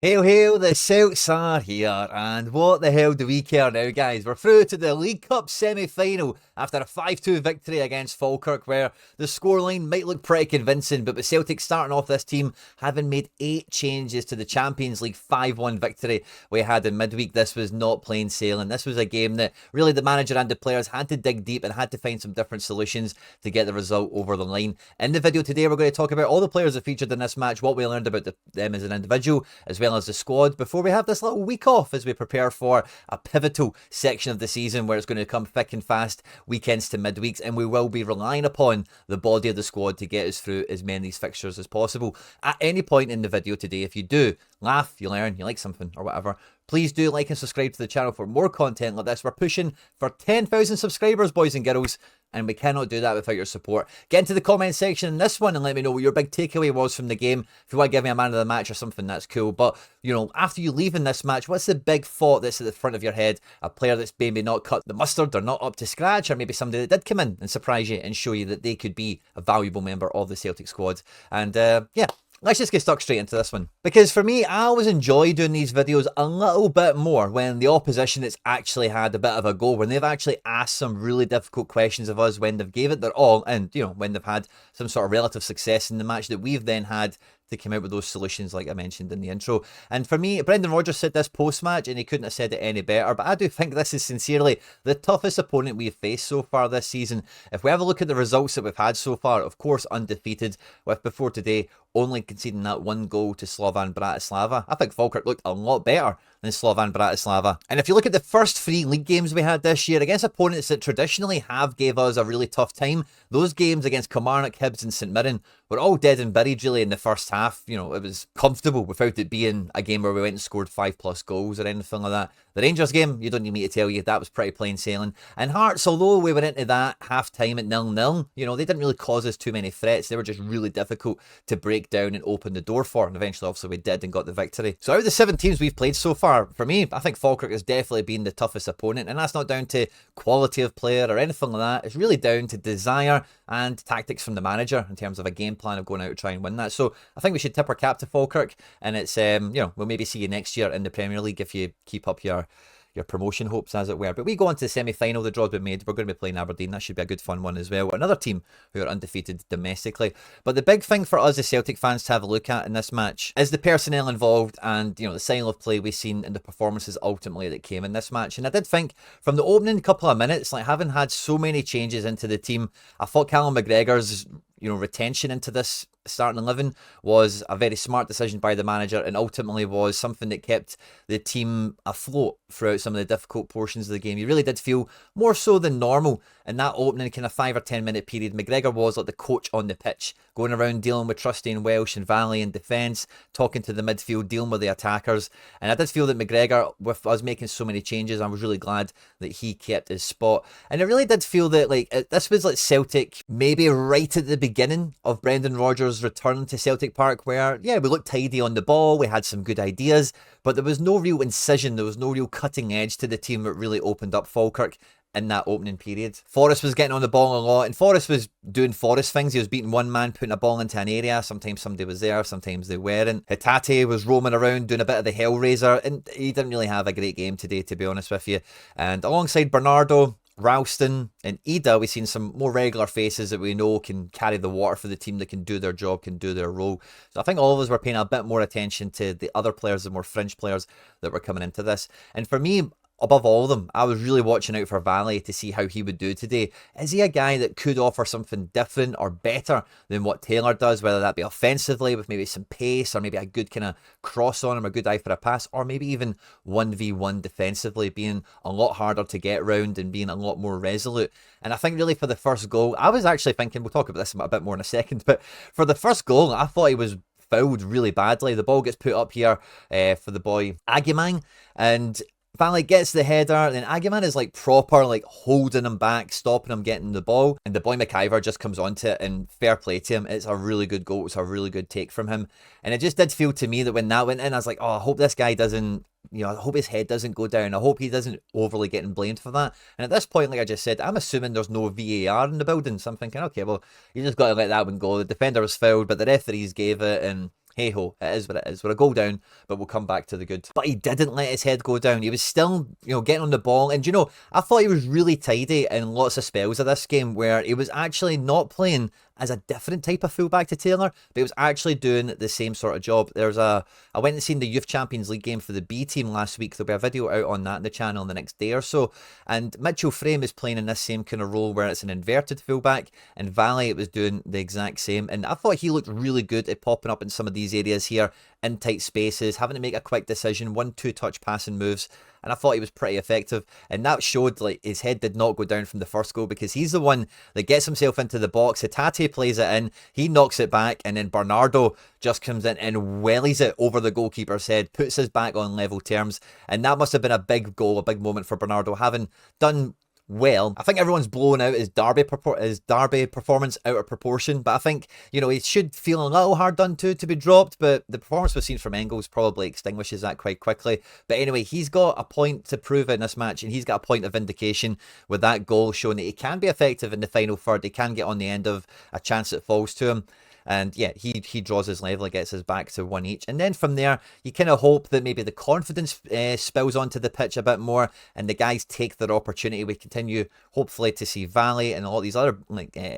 Hail, hail, the Celts are here, and what the hell do we care now, guys? We're through to the League Cup semi-final after a 5-2 victory against Falkirk, where the scoreline might look pretty convincing, but with Celtic starting off this team, having made 8 changes to the Champions League 5-1 victory we had in midweek, this was not plain sailing. This was a game that really the manager and the players had to dig deep and had to find some different solutions to get the result over the line. In the video today, we're going to talk about all the players that featured in this match, what we learned about them as an individual, as well as the squad, before we have this little week off as we prepare for a pivotal section of the season where it's going to come thick and fast, weekends to midweeks, and we will be relying upon the body of the squad to get us through as many of these fixtures as possible. At any point in the video today, if you do laugh, you learn, you like something or whatever, please do like and subscribe to the channel for more content like this. We're pushing for 10,000 subscribers, boys and girls, and we cannot do that without your support. Get into the comment section in this one and let me know what your big takeaway was from the game. If you want to give me a man of the match or something, that's cool. But, you know, after you leave in this match, what's the big thought that's at the front of your head? A player that's maybe not cut the mustard or not up to scratch, or maybe somebody that did come in and surprise you and show you that they could be a valuable member of the Celtic squad. And, yeah. Let's just get stuck straight into this one. Because for me, I always enjoy doing these videos a little bit more when the opposition has actually had a bit of a go, when they've actually asked some really difficult questions of us, when they've gave it their all, and, you know, when they've had some sort of relative success in the match that we've then had to come out with those solutions like I mentioned in the intro. And for me, Brendan Rodgers said this post-match and he couldn't have said it any better, but I do think this is sincerely the toughest opponent we've faced so far this season. If we have a look at the results that we've had so far, of course undefeated, with before today only conceding that one goal to Slovan Bratislava. I think Falkirk looked a lot better than Slovan Bratislava. And if you look at the first 3 league games we had this year against opponents that traditionally have gave us a really tough time, those games against Kilmarnock, Hibs and St Mirren were all dead and buried really in the first half. You know, it was comfortable without it being a game where we went and scored 5+ goals or anything like that. The Rangers game, you don't need me to tell you, that was pretty plain sailing. And Hearts, although we went into that half time at 0-0, you know, they didn't really cause us too many threats. They were just really difficult to break down and open the door for. And eventually, obviously, we did and got the victory. So out of the 7 teams we've played so far, for me, I think Falkirk has definitely been the toughest opponent. And that's not down to quality of player or anything like that. It's really down to desire and tactics from the manager in terms of a game plan of going out to try and win that. So I think we should tip our cap to Falkirk. And it's, you know, we'll maybe see you next year in the Premier League if you keep up your promotion hopes, as it were. But we go on to the semi-final, the draw's been made. We're going to be playing Aberdeen. That should be a good fun one as well. Another team who are undefeated domestically. But the big thing for us as Celtic fans to have a look at in this match is the personnel involved and, you know, the style of play we've seen and the performances ultimately that came in this match. And I did think from the opening couple of minutes, like having had so many changes into the team, I thought Callum McGregor's, you know, retention into this starting 11 was a very smart decision by the manager and ultimately was something that kept the team afloat throughout some of the difficult portions of the game. You really did feel more so than normal in that opening kind of 5 or 10 minute period. McGregor was like the coach on the pitch, going around dealing with Trusty and Welsh and Valle in defence, talking to the midfield, dealing with the attackers. And I did feel that McGregor, with us making so many changes, I was really glad that he kept his spot. And it really did feel that like this was like Celtic maybe right at the beginning of Brendan Rodgers' return to Celtic Park, where, yeah, we looked tidy on the ball, we had some good ideas, but there was no real incision, there was no real cutting edge to the team that really opened up Falkirk in that opening period. Forrest was getting on the ball a lot, and Forrest was doing Forrest things. He was beating one man, putting a ball into an area. Sometimes somebody was there, sometimes they weren't. Hatate was roaming around doing a bit of the Hellraiser, and he didn't really have a great game today, to be honest with you. And alongside Bernardo, Ralston and Ida, we've seen some more regular faces that we know can carry the water for the team, that can do their job, can do their role. So I think all of us were paying a bit more attention to the other players, the more fringe players that were coming into this. And for me, above all of them, I was really watching out for Valle to see how he would do today. Is he a guy that could offer something different or better than what Taylor does, whether that be offensively with maybe some pace or maybe a good kind of cross on him, a good eye for a pass, or maybe even 1v1 defensively, being a lot harder to get round and being a lot more resolute. And I think really for the first goal, I was actually thinking, we'll talk about this a bit more in a second, but for the first goal, I thought he was fouled really badly. The ball gets put up here for the boy Agimang, and Valle gets the header, then Agiman is like proper, like holding him back, stopping him getting the ball, and the boy McIver just comes onto it, and fair play to him. It's a really good goal. It's a really good take from him. And it just did feel to me that when that went in, I was like, oh, I hope this guy doesn't, you know, I hope his head doesn't go down. I hope he doesn't overly getting blamed for that. And at this point, like I just said, I'm assuming there's no VAR in the building. So I'm thinking, okay, well, you just got to let that one go. The defender was fouled, but the referees gave it, and hey ho, it is what it is. We're a goal down, but we'll come back to the good. But he didn't let his head go down. He was still, getting on the ball. And I thought he was really tidy in lots of spells of this game where he was actually not playing as a different type of fullback to Taylor, but he was actually doing the same sort of job. I went and seen the Youth Champions League game for the B team last week. There'll be a video out on that on the channel in the next day or so. And Mitchell Frame is playing in this same kind of role where it's an inverted fullback, and Valle it was doing the exact same. And I thought he looked really good at popping up in some of these areas here, in tight spaces, having to make a quick decision, 1-2 touch passing moves. And I thought he was pretty effective. And that showed like his head did not go down from the first goal, because he's the one that gets himself into the box. Hatate plays it in, he knocks it back, and then Bernardo just comes in and wellies it over the goalkeeper's head, puts his back on level terms. And that must have been a big goal, a big moment for Bernardo, having done well. I think everyone's blown out his Derby performance out of proportion, but I think, he should feel a little hard done to be dropped, but the performance we've seen from Engels probably extinguishes that quite quickly. But anyway, he's got a point to prove in this match, and he's got a point of vindication with that goal, showing that he can be effective in the final third. He can get on the end of a chance that falls to him. And yeah, he draws his level, he gets his back to 1 each. And then from there, you kind of hope that maybe the confidence spills onto the pitch a bit more, and the guys take their opportunity. We continue, hopefully, to see Valle and a lot of these other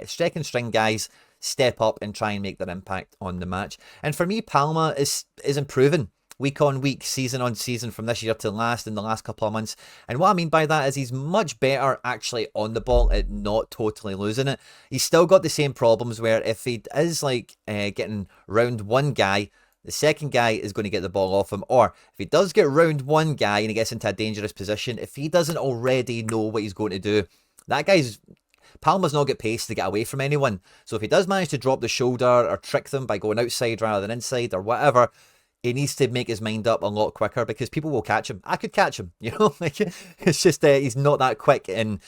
second string guys step up and try and make their impact on the match. And for me, Palma is improving week on week, season on season, from this year to last, in the last couple of months. And what I mean by that is he's much better actually on the ball at not totally losing it. He's still got the same problems where if he is getting round one guy, the second guy is going to get the ball off him. Or if he does get round one guy and he gets into a dangerous position, if he doesn't already know what he's going to do, Palma's not got pace to get away from anyone. So if he does manage to drop the shoulder or trick them by going outside rather than inside or whatever, he needs to make his mind up a lot quicker, because people will catch him. I could catch him, it's just he's not that quick. And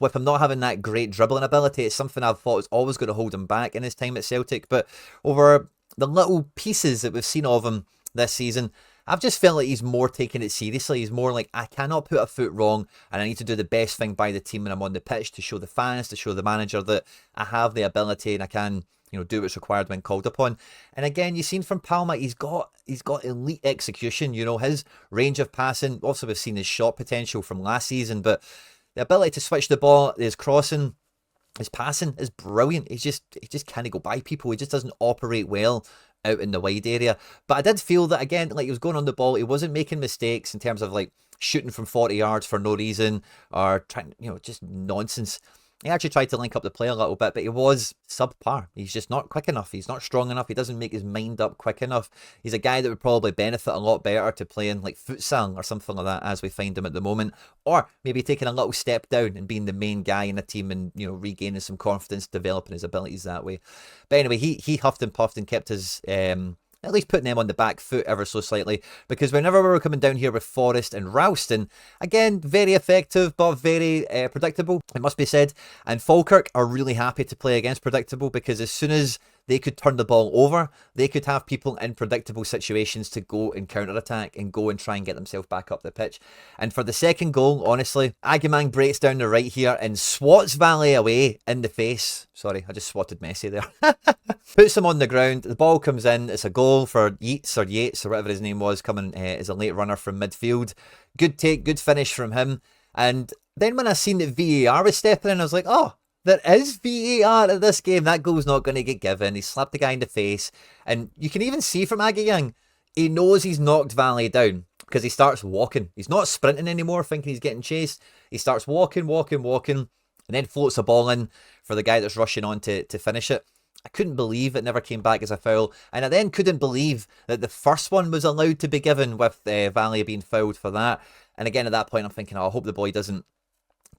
with him not having that great dribbling ability, it's something I've thought was always going to hold him back in his time at Celtic. But over the little pieces that we've seen of him this season, I've just felt like he's more taking it seriously. He's more like, I cannot put a foot wrong, and I need to do the best thing by the team when I'm on the pitch, to show the fans, to show the manager that I have the ability and I can do what's required when called upon. And again, you've seen from Palma, he's got elite execution. His range of passing. Also, we've seen his shot potential from last season, but the ability to switch the ball, his crossing, his passing is brilliant. He just can't go by people. He just doesn't operate well out in the wide area. But I did feel that, again, like he was going on the ball, he wasn't making mistakes in terms of like shooting from 40 yards for no reason, or trying, just nonsense. He actually tried to link up the play a little bit, but he was subpar. He's just not quick enough. He's not strong enough. He doesn't make his mind up quick enough. He's a guy that would probably benefit a lot better to playing like futsal or something like that, as we find him at the moment. Or maybe taking a little step down and being the main guy in a team and, regaining some confidence, developing his abilities that way. But anyway, he huffed and puffed and kept his... at least putting them on the back foot ever so slightly, because whenever we were coming down here with Forrest and Ralston, again, very effective but very predictable, it must be said. And Falkirk are really happy to play against predictable, because as soon as they could turn the ball over, they could have people in predictable situations to go and counter-attack and go and try and get themselves back up the pitch. And for the second goal, honestly, Agamang breaks down the right here and swats Valle away in the face. Sorry, I just swatted Messi there. Puts him on the ground, the ball comes in, it's a goal for Yates or whatever his name was, coming as a late runner from midfield. Good take, good finish from him. And then when I seen that VAR was stepping in, I was like, oh, there is VAR at this game. That goal's not going to get given. He slapped the guy in the face. And you can even see from Aguiang, he knows he's knocked Valle down, because he starts walking. He's not sprinting anymore, thinking he's getting chased. He starts walking, and then floats a ball in for the guy that's rushing on to finish it. I couldn't believe it never came back as a foul. And I then couldn't believe that the first one was allowed to be given, with Valle being fouled for that. And again, at that point, I'm thinking, oh, I hope the boy doesn't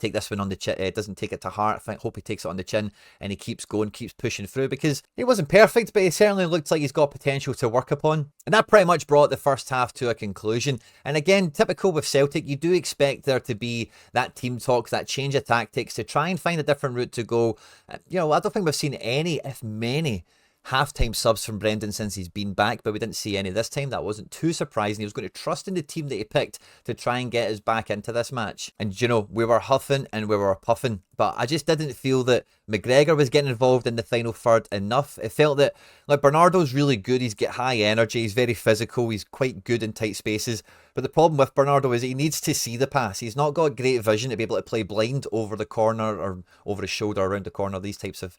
take this one on the chin, doesn't take it to heart. I hope he takes it on the chin and he keeps going, keeps pushing through, because he wasn't perfect, but he certainly looked like he's got potential to work upon. And that pretty much brought the first half to a conclusion. And again, typical with Celtic, you do expect there to be that team talk, that change of tactics to try and find a different route to go. I don't think we've seen any, if many, half-time subs from Brendan since he's been back, but we didn't see any this time. That wasn't too surprising. He was going to trust in the team that he picked to try and get us back into this match. And, you know, we were huffing and we were puffing, but I just didn't feel that McGregor was getting involved in the final third enough. It felt that, like, Bernardo's really good. He's got high energy. He's very physical. He's quite good in tight spaces. But the problem with Bernardo is he needs to see the pass. He's not got great vision to be able to play blind over the corner or over his shoulder, around the corner, these types of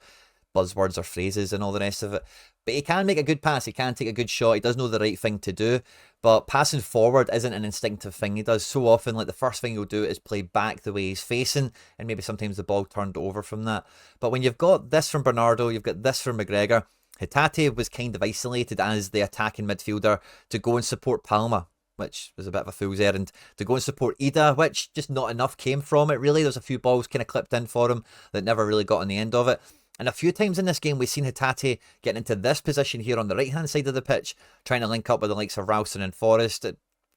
buzzwords or phrases and all the rest of it. But he can make a good pass. He can take a good shot. He does know the right thing to do. But passing forward isn't an instinctive thing. He does so often, like, the first thing he'll do is play back the way he's facing, and maybe sometimes the ball turned over from that. But when you've got this from Bernardo, you've got this from McGregor, Hatate was kind of isolated as the attacking midfielder to go and support Palma, which was a bit of a fool's errand, to go and support Ida, which just not enough came from it, really. There's a few balls kind of clipped in for him that never really got on the end of it. And a few times in this game, we've seen Hatate getting into this position here on the right-hand side of the pitch, trying to link up with the likes of Ralston and Forrest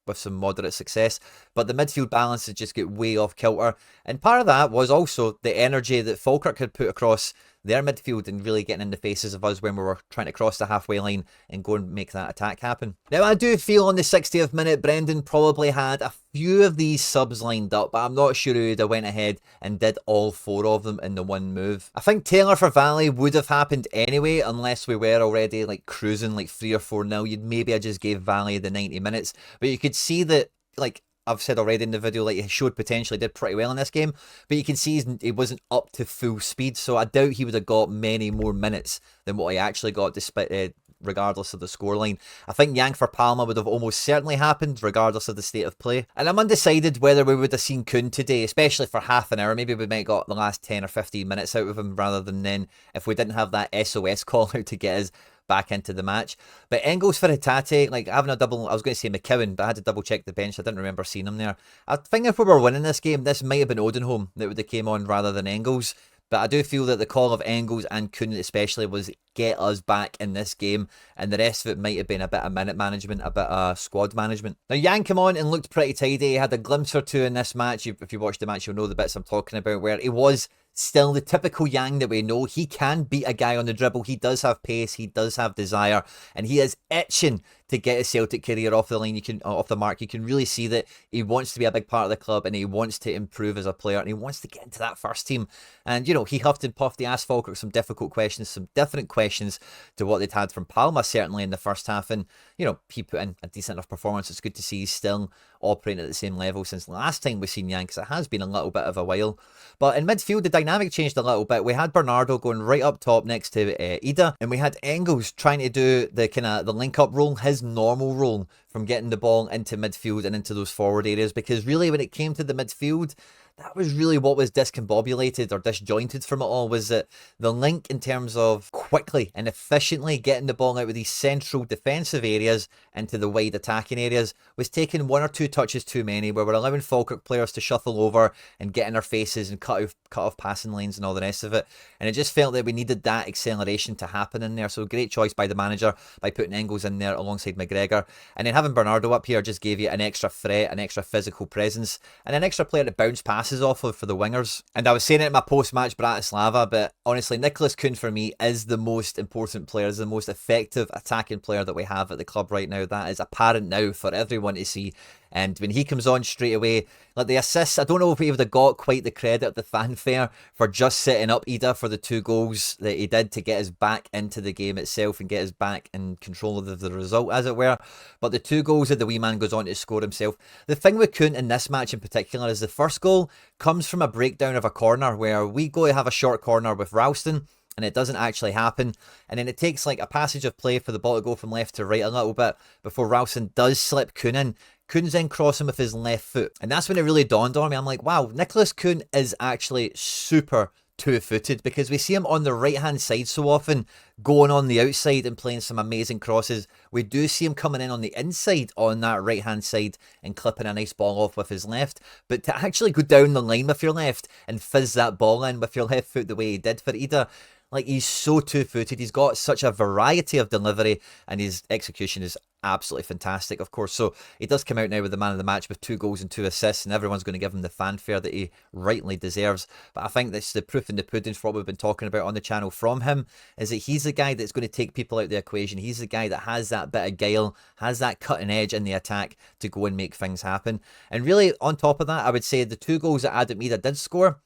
with some moderate success. But the midfield balance has just got way off kilter. And part of that was also the energy that Falkirk had put across their midfield and really getting in the faces of us when we were trying to cross the halfway line and go and make that attack happen. Now, I do feel on the 60th minute, Brendan probably had a few of these subs lined up, but I'm not sure he would have went ahead and did all 4 of them in the one move. I think Taylor for Valle would have happened anyway, unless we were already like cruising like 3 or 4-0. You'd maybe I just gave Valle the 90 minutes, but you could see that, like I've said already in the video, like, he showed potential. He did pretty well in this game, but you can see he wasn't up to full speed, so I doubt he would have got many more minutes than what he actually got, despite regardless of the scoreline. I think Yank for Palma would have almost certainly happened, regardless of the state of play. And I'm undecided whether we would have seen Kuhn today, especially for half an hour. Maybe we might have got the last 10 or 15 minutes out of him, rather than then if we didn't have that SOS call out to get us back into the match. But Engels for Hatate, like, having a double, I was going to say McKeown, but I had to double check the bench. I didn't remember seeing him there. I think if we were winning this game, this might have been Odenholm that would have came on rather than Engels. But I do feel that the call of Engels and Kuhn especially was get us back in this game, and the rest of it might have been a bit of minute management, a bit of squad management. Now, Yang came on and looked pretty tidy. He had a glimpse or two in this match. If you watch the match, you'll know the bits I'm talking about, where he was still the typical Yang that we know. He can beat a guy on the dribble. He does have pace. He does have desire, and he is itching to get his Celtic career off the line. You can off the mark. You can really see that he wants to be a big part of the club, and he wants to improve as a player, and he wants to get into that first team. And, you know, he huffed and puffed. He asked Falkirk some difficult questions, some different questions to what they'd had from Palma, certainly in the first half. And, you know, he put in a decent enough performance. It's good to see he's still operating at the same level since last time we've seen Yang, because it has been a little bit of a while. But in midfield, the dynamic changed a little bit. We had Bernardo going right up top next to Ida, and we had Engels trying to do the kind of the link-up role, his normal role, from getting the ball into midfield and into those forward areas. Because really, when it came to the midfield, that was really what was discombobulated or disjointed from it all, was that the link in terms of quickly and efficiently getting the ball out of these central defensive areas into the wide attacking areas was taking 1 or 2 touches too many, where we're allowing Falkirk players to shuffle over and get in our faces and cut off passing lanes and all the rest of it. And it just felt that we needed that acceleration to happen in there. So great choice by the manager by putting Engels in there alongside McGregor. And then having Bernardo up here just gave you an extra threat, an extra physical presence, and an extra player to bounce passes off of for the wingers. And I was saying it in my post-match Bratislava, but honestly, Nicholas Kuhn for me is the most important player, is the most effective attacking player that we have at the club right now. That is apparent now for everyone to see. And when he comes on straight away, like the assists, I don't know if he would have got quite the credit, the fanfare, for just setting up Ida for the 2 goals that he did to get us back into the game itself and get us back in control of the result, as it were. But the 2 goals that the wee man goes on to score himself. The thing with Kuhn in this match in particular is the first goal comes from a breakdown of a corner, where we go to have a short corner with Ralston, and it doesn't actually happen. And then it takes like a passage of play for the ball to go from left to right a little bit before Ralston does slip Kuhn in. Kuhn's then crossing with his left foot. And that's when it really dawned on me. I'm like, wow, Nicholas Kuhn is actually super two-footed, because we see him on the right-hand side so often, going on the outside and playing some amazing crosses. We do see him coming in on the inside on that right-hand side and clipping a nice ball off with his left. But to actually go down the line with your left and fizz that ball in with your left foot the way he did for Ida, like, he's so two-footed. He's got such a variety of delivery, and his execution is absolutely fantastic, of course. So he does come out now with the man of the match with 2 goals and 2 assists, and everyone's going to give him the fanfare that he rightly deserves. But I think that's the proof in the pudding for what we've been talking about on the channel from him, is that he's the guy that's going to take people out the equation. He's the guy that has that bit of guile, has that cutting edge in the attack to go and make things happen. And really, on top of that, I would say the 2 goals that Adam Idah did score,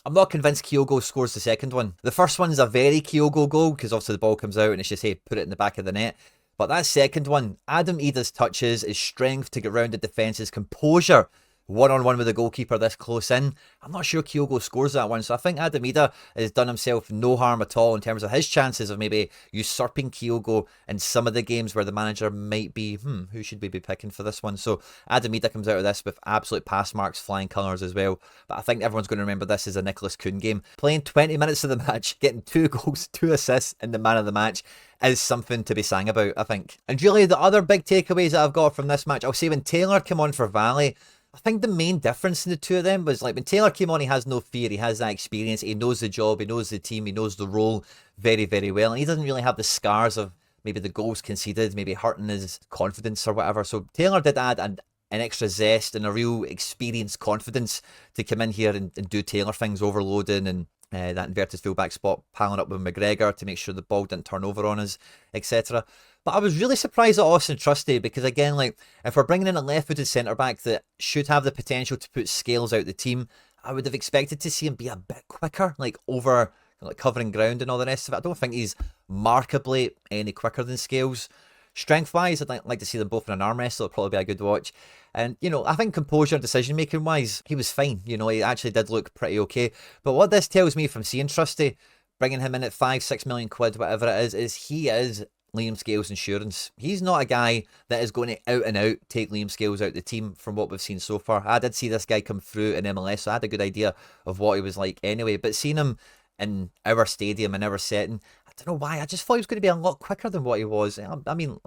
I'm not convinced Kyogo scores the second one. The first one is a very Kyogo goal, because obviously the ball comes out and it's just, hey, put it in the back of the net. But that second one, Adam Idah's touches, his strength to get round the defence, his composure, one-on-one with the goalkeeper this close in. I'm not sure Kyogo scores that one. So I think Adam Idah has done himself no harm at all in terms of his chances of maybe usurping Kyogo in some of the games where the manager might be, who should we be picking for this one? So Adam Idah comes out of this with absolute pass marks, flying colours as well. But I think everyone's going to remember this as a Nicholas Kuhn game. Playing 20 minutes of the match, getting 2 goals, 2 assists in the man of the match is something to be sang about, I think. And really, the other big takeaways that I've got from this match, I'll say when Taylor came on for Valle, I think the main difference in the two of them was, like, when Taylor came on, he has no fear, he has that experience, he knows the job, he knows the team, he knows the role very, very well, and he doesn't really have the scars of maybe the goals conceded, maybe hurting his confidence or whatever. So Taylor did add an extra zest and a real experienced confidence to come in here and do Taylor things, overloading and that inverted fullback spot, piling up with McGregor to make sure the ball didn't turn over on us, etc. But I was really surprised at Austin Trusty, because again, like, if we're bringing in a left-footed centre-back that should have the potential to put Scales out the team, I would have expected to see him be a bit quicker, like over, like, covering ground and all the rest of it. I don't think he's markedly any quicker than Scales. Strength-wise, I'd like to see them both in an arm wrestle. It'll probably be a good watch. And, you know, I think composure, decision-making-wise, he was fine. You know, he actually did look pretty okay. But what this tells me from seeing Trusty, bringing him in at 5-6 million quid, whatever it is he is Liam Scales' insurance. He's not a guy that is going to out and out take Liam Scales out the team from what we've seen so far. I did see this guy come through in MLS, so I had a good idea of what he was like anyway. But seeing him in our stadium, in our setting, I don't know why, I just thought he was going to be a lot quicker than what he was. I mean,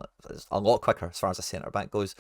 a lot quicker as far as a centre-back goes.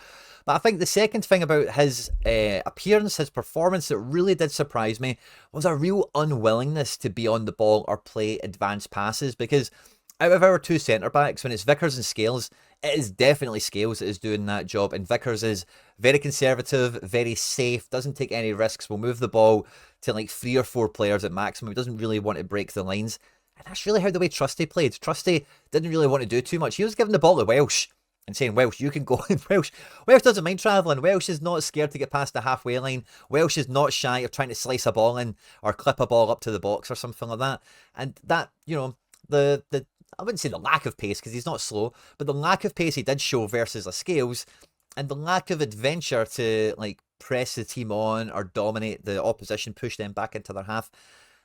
But I think the second thing about his appearance, his performance that really did surprise me, was a real unwillingness to be on the ball or play advanced passes. Because out of our 2 centre-backs, when it's Vickers and Scales, it is definitely Scales that is doing that job. And Vickers is very conservative, very safe, doesn't take any risks, will move the ball to like 3 or 4 players at maximum. He doesn't really want to break the lines. And that's really how the way Trusty played. Trusty didn't really want to do too much. He was giving the ball to Welsh and saying, Welsh, you can go. Welsh doesn't mind travelling. Welsh is not scared to get past the halfway line. Welsh is not shy of trying to slice a ball in or clip a ball up to the box or something like that. And that, you know, the I wouldn't say the lack of pace, because he's not slow, but the lack of pace he did show versus a Scales, and the lack of adventure to like press the team on or dominate the opposition, push them back into their half,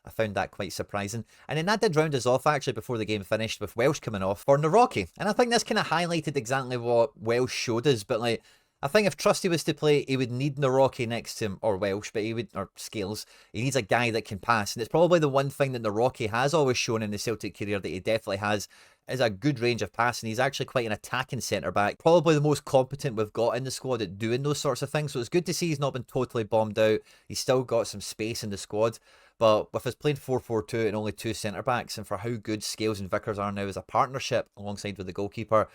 I found that quite surprising. And then that did round us off actually before the game finished with Welsh coming off for Naroki. And I think this kind of highlighted exactly what Welsh showed us, but like, I think if Trusty was to play, he would need Naroki next to him, or Welsh, but he would, or Scales. He needs a guy that can pass. And it's probably the one thing that Naroki has always shown in the Celtic career that he definitely has, is a good range of passing. He's actually quite an attacking centre-back. Probably the most competent we've got in the squad at doing those sorts of things. So it's good to see he's not been totally bombed out. He's still got some space in the squad. But with us playing 4-4-2 and only 2 centre-backs, and for how good Scales and Vickers are now as a partnership alongside with the goalkeeper,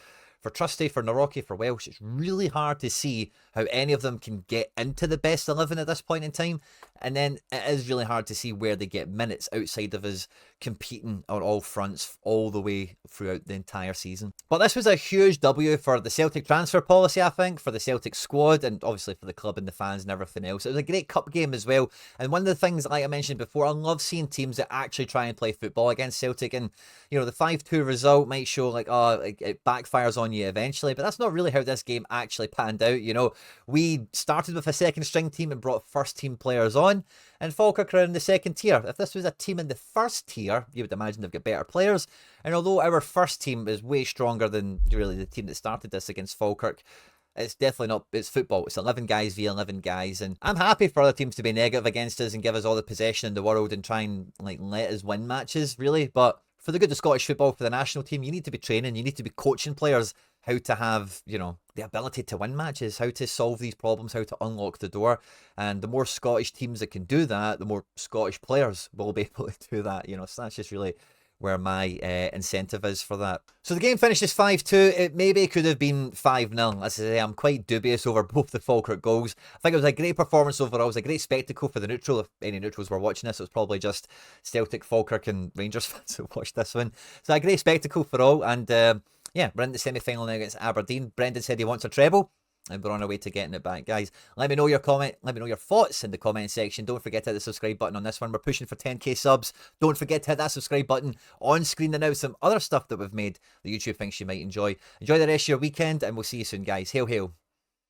for Trusty, for Naroki, for Welsh, it's really hard to see how any of them can get into the best 11 at this point in time. And then it is really hard to see where they get minutes outside of us competing on all fronts all the way throughout the entire season. But this was a huge W for the Celtic transfer policy, I think, for the Celtic squad, and obviously for the club and the fans and everything else. It was a great cup game as well. And one of the things, like I mentioned before, I love seeing teams that actually try and play football against Celtic. And, you know, the 5-2 result might show like, oh, it backfires on you eventually, but that's not really how this game actually panned out. You know, we started with a second string team and brought first team players on, and Falkirk are in the second tier. If this was a team in the first tier, you would imagine they've got better players. And although our first team is way stronger than really the team that started this against Falkirk, it's definitely not, it's football. It's 11 guys via 11 guys. And I'm happy for other teams to be negative against us and give us all the possession in the world and try and like let us win matches, really. But for the good of Scottish football, for the national team, you need to be training, you need to be coaching players how to have, you know, the ability to win matches, how to solve these problems, how to unlock the door. And the more Scottish teams that can do that, the more Scottish players will be able to do that, you know. So that's just really where my incentive is for that. So the game finishes 5-2. It maybe could have been 5-0. As I say, I'm quite dubious over both the Falkirk goals. I think it was a great performance overall. It was a great spectacle for the neutral. If any neutrals were watching this, it was probably just Celtic, Falkirk and Rangers fans who watched this one. So a great spectacle for all. And yeah, we're in the semi-final now against Aberdeen. Brendan said he wants a treble, and we're on our way to getting it back, guys. Let me know your thoughts in the comment section. Don't forget to hit the subscribe button on this one. We're pushing for 10k subs. Don't forget to hit that subscribe button on screen. And now some other stuff that we've made that YouTube thinks you might enjoy. Enjoy the rest of your weekend, and we'll see you soon, guys. Hail, hail.